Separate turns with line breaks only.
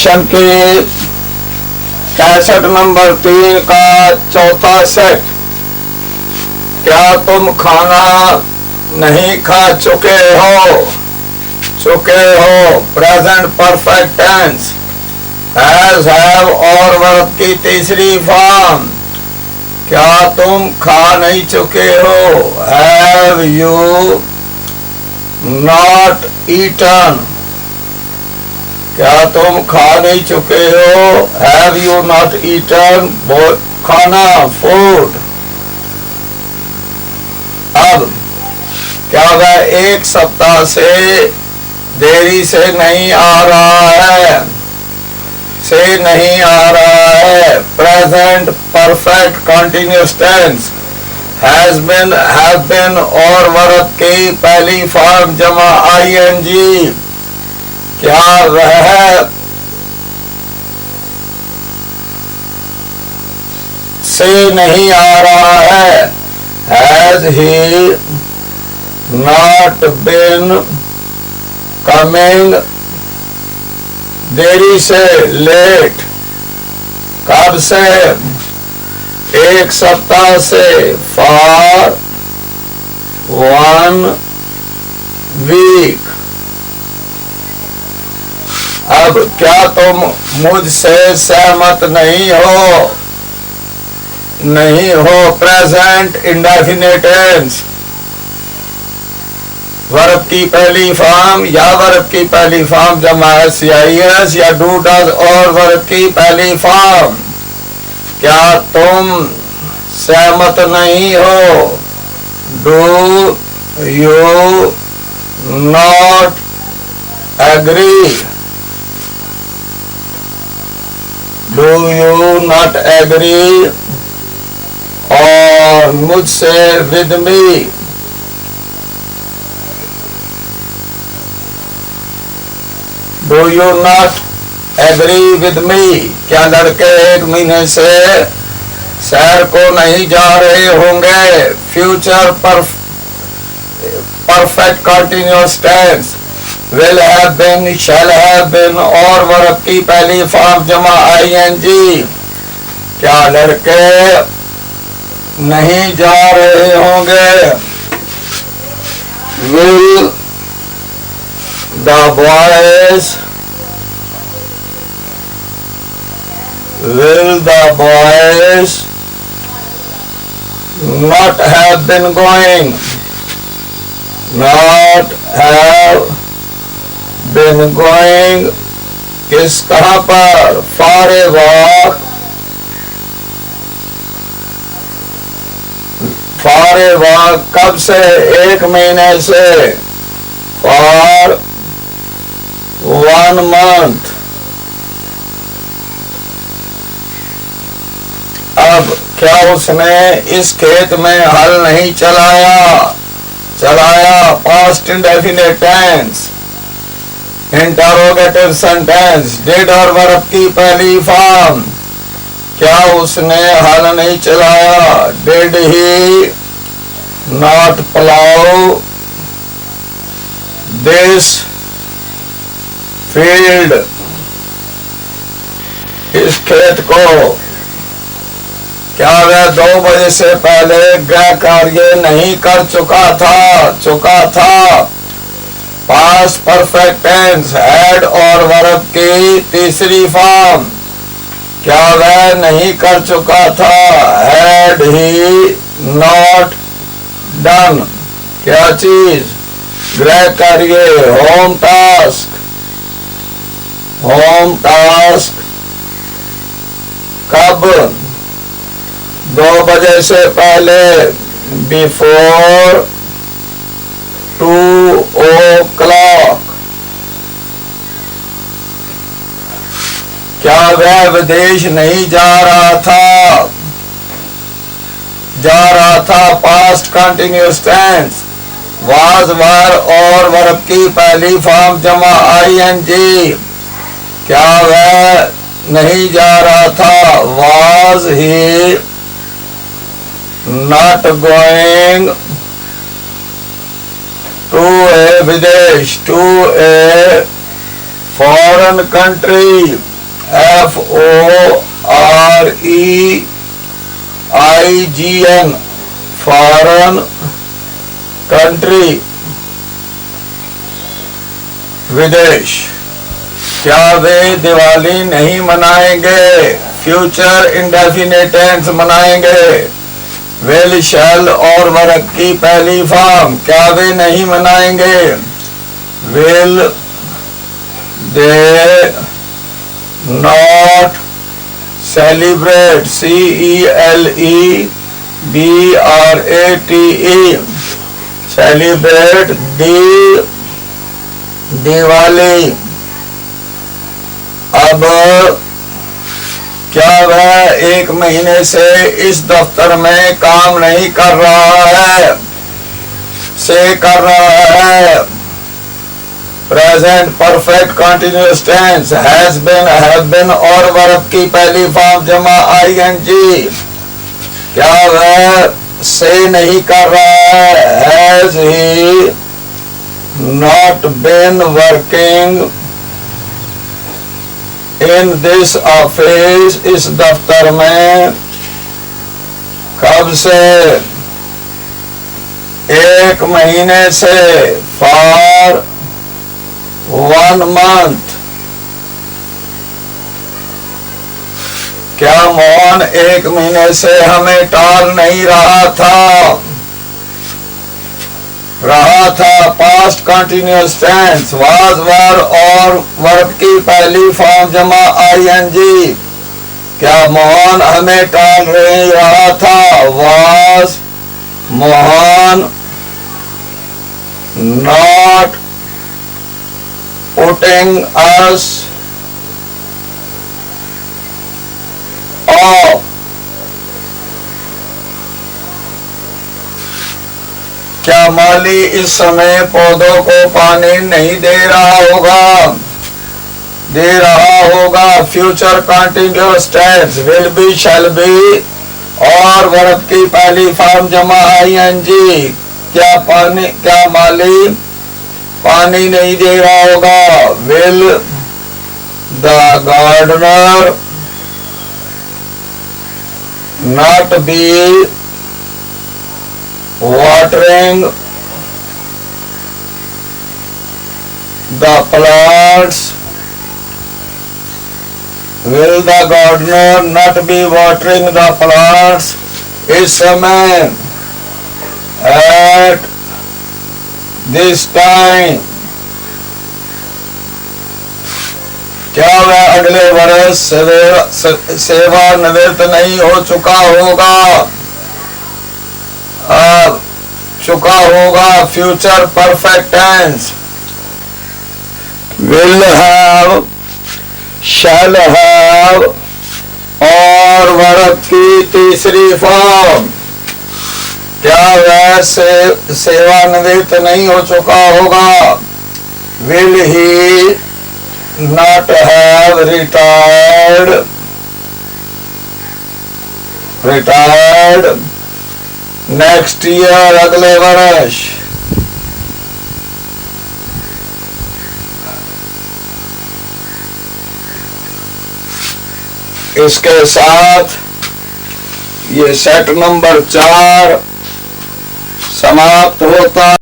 Session के cassette number 3 का चौथा सेट। क्या तुम खाना नहीं खा चुके हो? Present perfect tense. Has, have और वर्ब की तीसरी फॉर्म। क्या तुम खा नहीं चुके हो? Have you not eaten? क्या तुम खा नहीं चुके हो? हैव यू नॉट ईटन खाना, फूड। अब क्या वह एक सप्ताह से देरी से नहीं आ रहा है? Present perfect continuous tense. Has been, have been और वर्ब की पहली फॉर्म जमा आईएनजी। क्या वह से नहीं आ रहा है? Has he not been coming? देरी से, लेट। कब से? एक सप्ताह से, फॉर 1 वीक। अब क्या तुम मुझसे सहमत नहीं हो? Present indefinite tense. वर्ब की पहली फॉर्म या वर्ब की पहली फॉर्म जमा सीआईएस या डू डज और वर्ब की पहली फॉर्म। क्या तुम सहमत नहीं हो? Do you not agree? Do you not agree और मुझसे, with me. Do you not agree with me? क्या लड़के 1 महीने से शहर को नहीं जा रहे होंगे? Future perfect continuous tense. Will have been, shall have been और वर्ब की पहली फॉर्म जमा आईएनजी। क्या लड़के नहीं जा रहे होंगे? Will the boys not have been going? Not have been going किस कहाँ पर? for a walk, कब से? 1 महीने से, for 1 month। अब क्या उसने इस खेत में हल नहीं चलाया? Past indefinite tense. Interrogative sentence. Did और वर्ब की पहली फॉर्म। क्या उसने हल नहीं चलाया? Did he not plough this field? इस खेत को। क्या वह 2 बजे से पहले गृह कार्य नहीं कर चुका था? Past perfect tense. हैड और वर्ब की तीसरी फॉर्म। क्या वह नहीं कर चुका था? हैड ही नॉट डन क्या चीज? गृह कार्य, होम टास्क। कब? 2 बजे से पहले, बिफोर 2 o'clock। क्या वह विदेश नहीं जा रहा था? Past continuous tense. Was, were और वर्ब की पहली फॉर्म जमा आईएनजी। क्या वह नहीं जा रहा था? Was he not going to a विदेश, to a foreign country? FOREIGN foreign country, विदेश। क्या वे दिवाली नहीं मनाएंगे? फ्यूचर इंडेफिनिट टेंस मनाएंगे। विल, शैल और वर्ग की पहली फॉर्म, क्या वे नहीं मनाएंगे? Will they not celebrate, CELEBRATE, celebrate Diwali. अब क्या वह 1 महीने से इस दफ्तर में काम नहीं कर रहा है? कर रहा है। Present perfect continuous tense, has been, have been और वर्ब की पहली फॉर्म जमा ING। क्या वह से नहीं कर रहा है? Has he not been working in this office, इस दफ्तर में कब से? 1 महीने से, फॉर 1 month। क्या मोहन 1 महीने से हमें टाल नहीं रहा था? Past continuous tense, was, were और वर्ब की पहली फॉर्म जमा ING। क्या मोहन हमें टाल नहीं रहा था? Was Mohan not putting us off। क्या माली इस समय पौधों को पानी नहीं दे रहा होगा? Future continuous tense, will be, shall be और वर्ब की पहली फॉर्म जमा ING। क्या माली पानी नहीं दे रहा होगा? Will the gardener not be watering the plants? Will the gardener not be watering the plants? इस समय, at this time। क्या वह अगले वर्ष सेवानिवृत्त नहीं हो चुका होगा? Future perfect tense, will have, shall have और वर्ब की तीसरी फॉर्म। क्या वह सेवानिवृत्त नहीं हो चुका होगा? Will he not have retired next year, अगले वर्ष। इसके साथ ये सेट नंबर 4 समाप्त होता है।